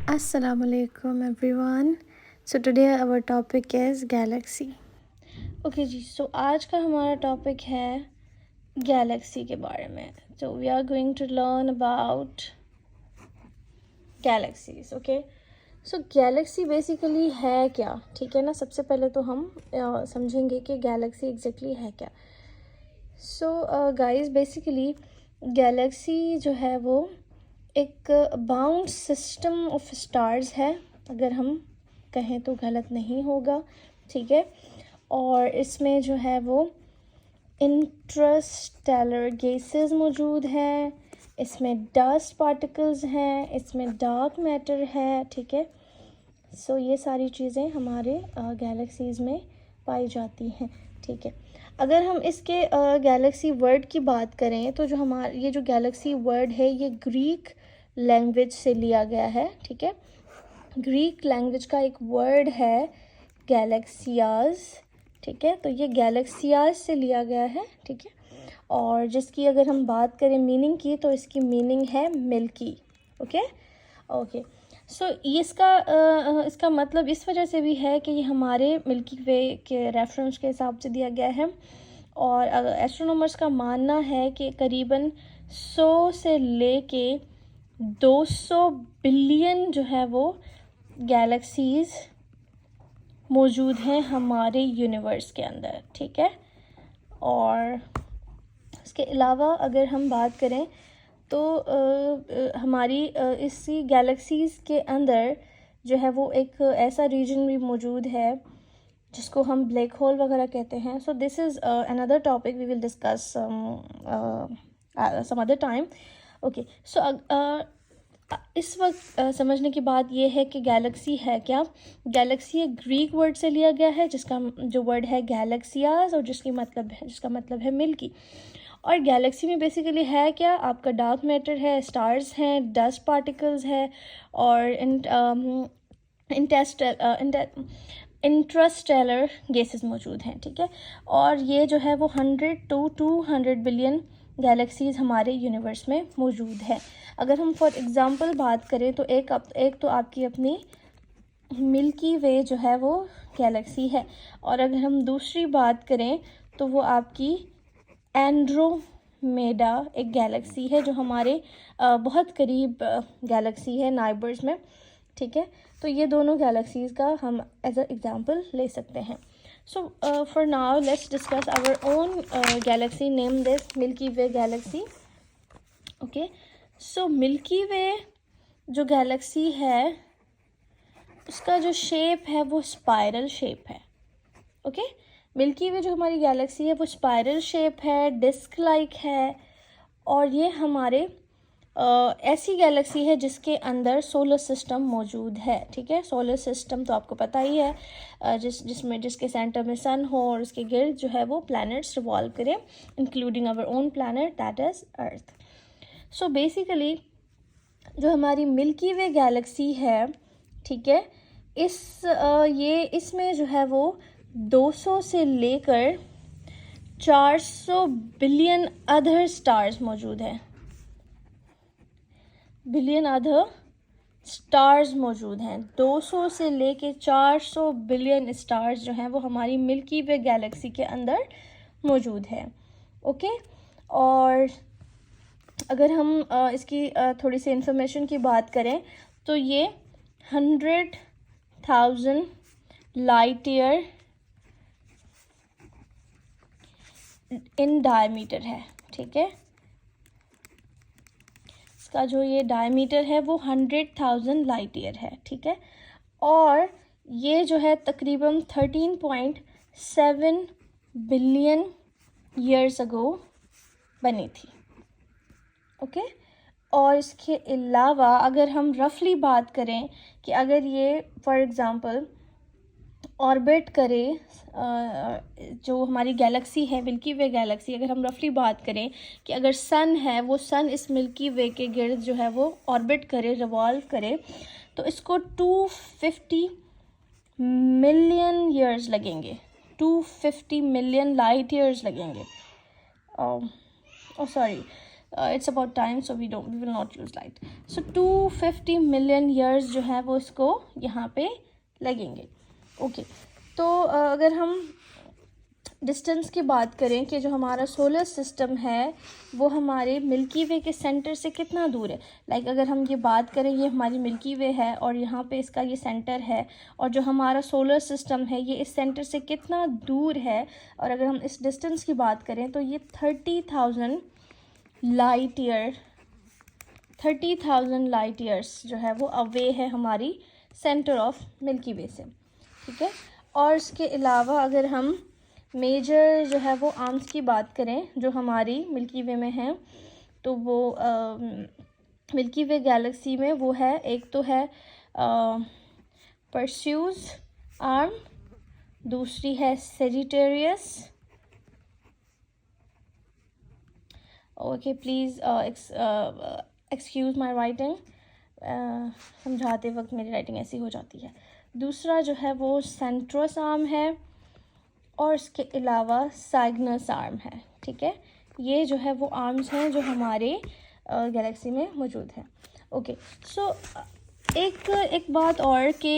Assalamualaikum everyone. So today our topic is galaxy. Okay जी, so आज का हमारा टॉपिक है गैलेक्सी के बारे में. तो we are going to learn about galaxies. Okay, so galaxy basically है क्या, ठीक है ना. सबसे पहले तो हम समझेंगे कि गैलेक्सी एग्जैक्टली है क्या. सो गाइस, बेसिकली गैलेक्सी जो है वो एक बाउंड सिस्टम ऑफ स्टार्स है, अगर हम कहें तो गलत नहीं होगा, ठीक है. और इसमें जो है वो इंटरस्टेलर गैसेस मौजूद हैं, इसमें डस्ट पार्टिकल्स हैं, इसमें डार्क मैटर है, ठीक है. सो ये सारी चीज़ें हमारे गैलेक्सीज़ में पाई जाती हैं, ठीक है. अगर हम इसके गैलेक्सी वर्ड की बात करें तो जो हमारे ये जो गैलेक्सी वर्ड है ये ग्रीक लैंग्वेज से लिया गया है, ठीक है. ग्रीक लैंग्वेज का एक वर्ड है गैलेक्सियाज, ठीक है. तो ये गैलेक्सियाज से लिया गया है, ठीक है. और जिसकी अगर हम बात करें मीनिंग की तो इसकी मीनिंग है मिल्की. ओके. सो इसका मतलब इस वजह से भी है कि ये हमारे मिल्की वे के रेफरेंस के हिसाब से दिया गया है. और एस्ट्रोनॉमर्स का मानना है कि करीबन 100 से लेके 200 बिलियन जो है वो गैलेक्सीज़ मौजूद हैं हमारे यूनिवर्स के अंदर, ठीक है. और इसके अलावा अगर हम बात करें तो हमारी इसी गैलेक्सीज़ के अंदर जो है वो एक ऐसा रीजन भी मौजूद है जिसको हम ब्लैक होल वगैरह कहते हैं. So this is another topic we will discuss some other time. Okay, so इस वक्त समझने की बात यह है कि गैलेक्सी है क्या. गैलेक्सी एक ग्रीक वर्ड से लिया गया है जिसका जो वर्ड है गैलेक्सियाज और जिसका मतलब है मिल्की. और गैलेक्सी में बेसिकली है क्या, आपका डार्क मैटर है, स्टार्स हैं, डस्ट पार्टिकल्स है और इंटरस्टेलर गैसेस मौजूद हैं, ठीक है. और ये जो है वो 100 to 200 बिलियन गैलेक्सीज़ हमारे यूनिवर्स में मौजूद है. अगर हम फॉर एग्ज़ाम्पल बात करें तो एक तो आपकी अपनी मिल्की वे जो है वो गैलेक्सी है. और अगर हम दूसरी बात करें तो वो आपकी एंड्रोमेडा एक गैलेक्सी है जो हमारे बहुत करीब गैलेक्सी है, नाइबर्स में, ठीक है. तो ये दोनों गैलेक्सीज़ का हम एज अ एग्ज़ाम्पल ले सकते हैं. So for now let's discuss our own galaxy. Name this Milky Way galaxy. Okay, so Milky Way जो गैलेक्सी है उसका जो शेप है वो स्पाइरल शेप है. ओके, मिल्की वे जो हमारी गैलेक्सी है वो स्पाइरल शेप है, डिस्क लाइक है. और ये हमारे ऐसी गैलेक्सी है जिसके अंदर सोलर सिस्टम मौजूद है, ठीक है. सोलर सिस्टम तो आपको पता ही है, जिसके सेंटर में सन हो और उसके गिर्द जो है वो प्लैनेट्स रिवॉल्व करें, including our own planet that is Earth. So basically जो हमारी मिल्की वे गैलेक्सी है, ठीक है, इसमें जो है वो 200 से लेकर 400 बिलियन अदर स्टार्स मौजूद हैं. बिलियन अदर स्टार्स मौजूद हैं. 200 से लेके 400 बिलियन स्टार्स जो हैं वो हमारी मिल्की वे गैलेक्सी के अंदर मौजूद है. ओके, और अगर हम इसकी थोड़ी सी इंफॉर्मेशन की बात करें तो ये 100,000 लाइट ईयर इन डायमीटर है, ठीक है. इसका जो ये डायमीटर है वो 100,000 लाइट ईयर है, ठीक है. और ये जो है तकरीबन 13.7 बिलियन ईयर्स अगो बनी थी. ओके, और इसके अलावा अगर हम रफली बात करें कि अगर ये फॉर एग्ज़ाम्पल ऑर्बिट करे, जो हमारी गैलेक्सी है मिल्की वे गैलेक्सी, अगर हम रफली बात करें कि अगर सन है वो सन इस मिल्की वे के गिर्द जो है वो ऑर्बिट करे, रिवॉल्व करे, तो इसको 250 मिलियन ईयर्स लगेंगे. 250 मिलियन लाइट ईयर्स लगेंगे. Sorry, it's about time, so we will not use light. So 250 million years जो है वो इसको यहाँ पे लगेंगे. ओके, तो अगर हम डिस्टेंस की बात करें कि जो हमारा सोलर सिस्टम है वो हमारे मिल्की वे के सेंटर से कितना दूर है. लाइक अगर हम ये बात करें, ये हमारी मिल्की वे है और यहाँ पे इसका ये सेंटर है, और जो हमारा सोलर सिस्टम है ये इस सेंटर से कितना दूर है, और अगर हम इस डिस्टेंस की बात करें तो ये 30,000 लाइट ईयर्स जो है वो अवे है हमारी सेंटर ऑफ मिल्की वे से. ठीक है, और इसके अलावा अगर हम मेजर जो है वो आर्म्स की बात करें जो हमारी मिल्की वे में हैं, तो वो मिल्की वे गैलेक्सी में वो है, एक तो है परस्यूज आर्म, दूसरी है Sagittarius. Okay, please excuse my writing, समझाते वक्त मेरी राइटिंग ऐसी हो जाती है. दूसरा जो है वो सेंट्रस आर्म है, और इसके अलावा साइग्नस आर्म है. ठीक है, ये जो है वो आर्म्स हैं जो हमारे गैलेक्सी में मौजूद हैं. ओके, सो एक बात और कि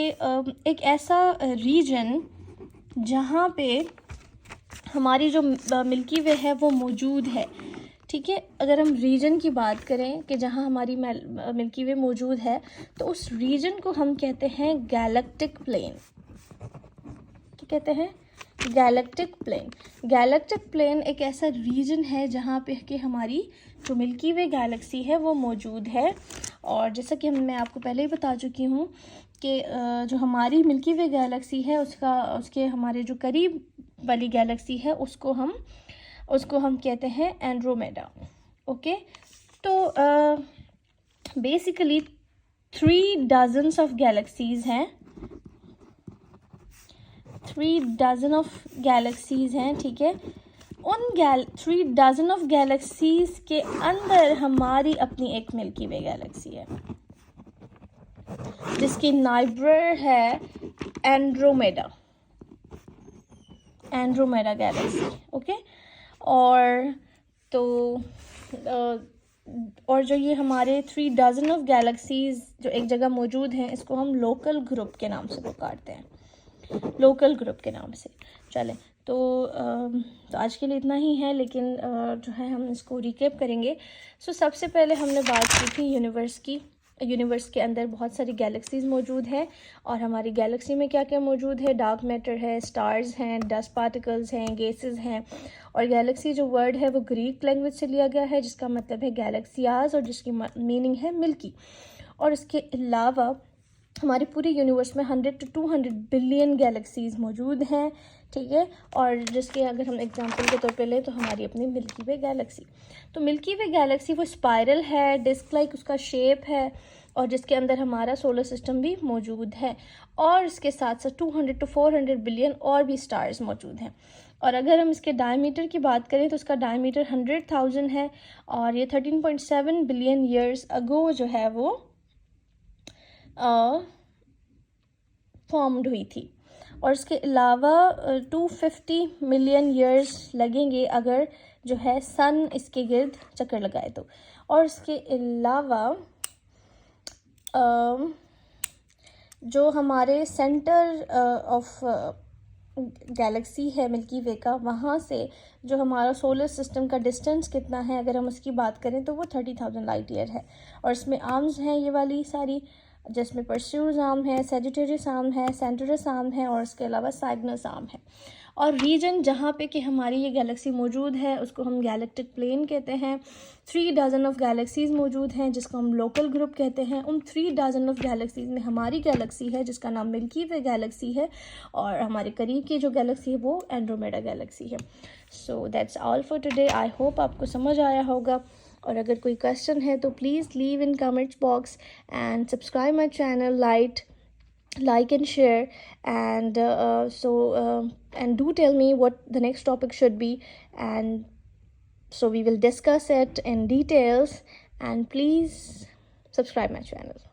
एक ऐसा रीजन जहाँ पे हमारी जो मिल्की वे है वो मौजूद है. ठीक है, अगर हम रीजन की बात करें कि जहाँ हमारी मिल्की वे मौजूद है, तो उस रीजन को हम कहते हैं गैलेक्टिक प्लेन. क्या कहते हैं? Galactic plane. गैलेक्टिक प्लेन एक ऐसा रीजन है जहाँ पे कि हमारी जो मिल्की वे गैलेक्सी है वो मौजूद है. और जैसा कि मैं आपको पहले ही बता चुकी हूँ कि जो हमारी मिल्की वे गैलेक्सी है उसके हमारे जो करीब वाली गैलेक्सी है उसको हम कहते हैं एंड्रोमेडा. ओके, तो बेसिकली 3 डजन्स ऑफ गैलेक्सीज़ हैं, 3 डजन ऑफ गैलेक्सीज़ हैं. ठीक है, उन 3 डजन ऑफ गैलेक्सीज़ के अंदर हमारी अपनी एक मिल्की वे गैलेक्सी है जिसकी नाइबर है एंड्रोमेडा गैलेक्सी. ओके, और जो ये हमारे 3 डजन ऑफ गैलेक्सीज़ जो एक जगह मौजूद हैं, इसको हम लोकल ग्रुप के नाम से पुकारते हैं, लोकल ग्रुप के नाम से. चलें, तो आज के लिए इतना ही है, लेकिन जो है हम इसको रिकैप करेंगे. सो सबसे पहले हमने बात की थी यूनिवर्स की. यूनिवर्स के अंदर बहुत सारी गैलेक्सीज़ मौजूद हैं, और हमारी गैलेक्सी में क्या क्या मौजूद है? डार्क मैटर है, स्टार्स हैं, डस्ट पार्टिकल्स हैं, गैसेस हैं. और गैलेक्सी जो वर्ड है वो ग्रीक लैंग्वेज से लिया गया है, जिसका मतलब है गैलेक्सियाज, और जिसकी मीनिंग है मिल्की. और इसके अलावा हमारे पूरे यूनिवर्स में 100 to 200 बिलियन गैलेक्सीज़ मौजूद हैं. ठीक है, और जिसके अगर हम एग्जांपल के तौर पे लें तो हमारी अपनी मिल्की वे गैलेक्सी. तो मिल्की वे गैलेक्सी वो स्पाइरल है, डिस्क लाइक उसका शेप है, और जिसके अंदर हमारा सोलर सिस्टम भी मौजूद है. और इसके साथ साथ 200 to 400 बिलियन और भी स्टार्स मौजूद हैं. और अगर हम इसके डायमीटर की बात करें तो इसका डायमीटर 100,000 है, और ये 13.7 बिलियन ईयर्स अगो जो है वो फॉर्म्ड हुई थी. और इसके अलावा 250 मिलियन ईयर्स लगेंगे अगर जो है सन इसके गिर्द चक्कर लगाए तो. और इसके अलावा जो हमारे सेंटर ऑफ गैलेक्सी है मिल्की वे का, वहाँ से जो हमारा सोलर सिस्टम का डिस्टेंस कितना है अगर हम उसकी बात करें तो वो 30,000 लाइट ईयर है. और इसमें आर्म्स हैं ये वाली सारी, जिसमें परस्यूज आर्म है, सेजिटेरियस आर्म है, सेंटरस आर्म है, और इसके अलावा साइग्नस आर्म है. और रीजन जहाँ पे कि हमारी ये गैलेक्सी मौजूद है उसको हम गैलेक्टिक प्लेन कहते हैं. 3 डजन ऑफ गैलेक्सीज़ मौजूद हैं जिसको हम लोकल ग्रुप कहते हैं. उन 3 डजन ऑफ गैलेक्सीज़ में हमारी गैलेक्सी है जिसका नाम मिल्की वे गैलेक्सी है, और हमारे करीब की जो गैलेक्सी है वो एंड्रोमेडा गैलेक्सी है. So that's all for today. I hope आपको समझ आया होगा, और अगर कोई क्वेश्चन है तो please leave in comments box and subscribe my channel, like and share, and and do tell me what the next topic should be, and so we will discuss it in details, and please subscribe my channel.